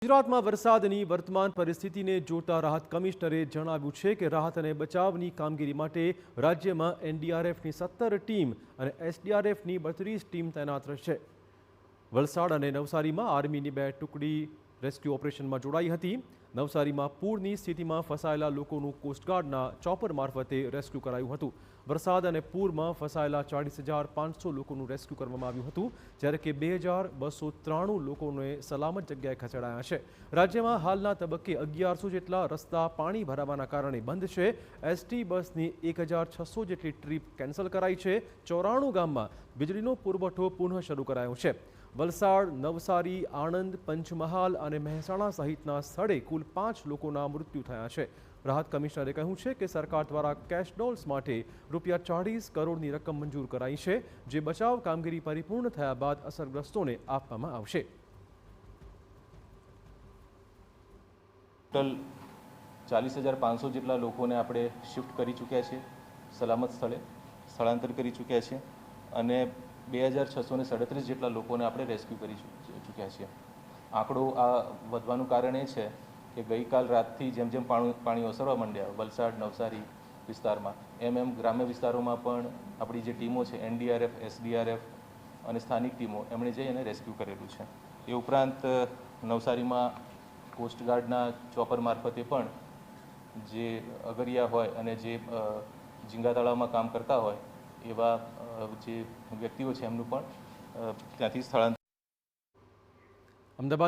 ગુજરાતમાં વરસાદની વર્તમાન પરિસ્થિતિને જોતા રાહત કમિશનરે જણાવ્યું છે કે રાહત અને બચાવની કામગીરી માટે રાજ્યમાં એનડીઆરએફની 17 ટીમ અને એસડીઆરએફની 32 ટીમ તૈનાત રહેશે। વલસાડ અને નવસારીમાં આર્મીની 2 ટુકડી રેસ્ક્યુ ઓપરેશનમાં જોડાઈ હતી। નવસારીમાં પૂરની સ્થિતિમાં ફસાયેલા લોકોનું કોસ્ટગાર્ડના ચોપર મારફતે રેસ્ક્યુ કરાયું હતું। વરસાદ અને પૂરમાં ફસાયેલા 40,500 લોકોનું રેસ્ક્યુ કરવામાં આવ્યું હતું, જ્યારે કે 2,293 લોકોને સલામત જગ્યાએ ખસેડાયા છે। રાજ્યમાં હાલના તબક્કે 1100 જેટલા રસ્તા પાણી ભરાવાના કારણે બંધ છે। એસટી બસની 1,600 જેટલી ટ્રીપ કેન્સલ કરાઈ છે। 94 ગામમાં વીજળીનો પુરવઠો પુનઃ શરૂ કરાયો છે। વલસાડ, નવસારી, આણંદ, પંચમહાલ અને મહેસાણા સહિતના સ્થળે કુલ 5 લોકોના મૃત્યુ થયા છે। રાહત કમિશનરે કહ્યું છે કે સરકાર દ્વારા કેશ ડોલ્સ માટે ₹40 કરોડની રકમ મંજૂર કરાઈ છે, જે બચાવ કામગીરી પરિપૂર્ણ થયા બાદ અસરગ્રસ્તોને આપવામાં આવશે। ટોટલ 40,500 જેટલા લોકોને આપણે શિફ્ટ કરી ચૂક્યા છીએ, સલામત સ્થળે સ્થળાંતર કરી ચૂક્યા છીએ અને 2,637 જેટલા લોકોને આપણે રેસ્ક્યુ કરી ચૂક્યા છીએ। આંકડો આ વધવાનું કારણ એ છે કે ગઈકાલ રાતથી જેમ જેમ પાણી ઓસરવા માંડ્યા વલસાડ, નવસારી વિસ્તારમાં, એમ ગ્રામ્ય વિસ્તારોમાં પણ આપણી જે ટીમો છે એનડીઆરએફ, એસડીઆરએફ અને સ્થાનિક ટીમો એમણે જઈ અને રેસ્ક્યુ કરેલું છે। એ ઉપરાંત નવસારીમાં કોસ્ટગાર્ડના ચોપર મારફતે પણ જે અગરિયા હોય અને જે ઝીંગા તળાવમાં કામ કરતા હોય એવા જે વ્યક્તિઓ છે એમનું પણ ત્યાંથી સ્થળાંતર। અમદાવાદ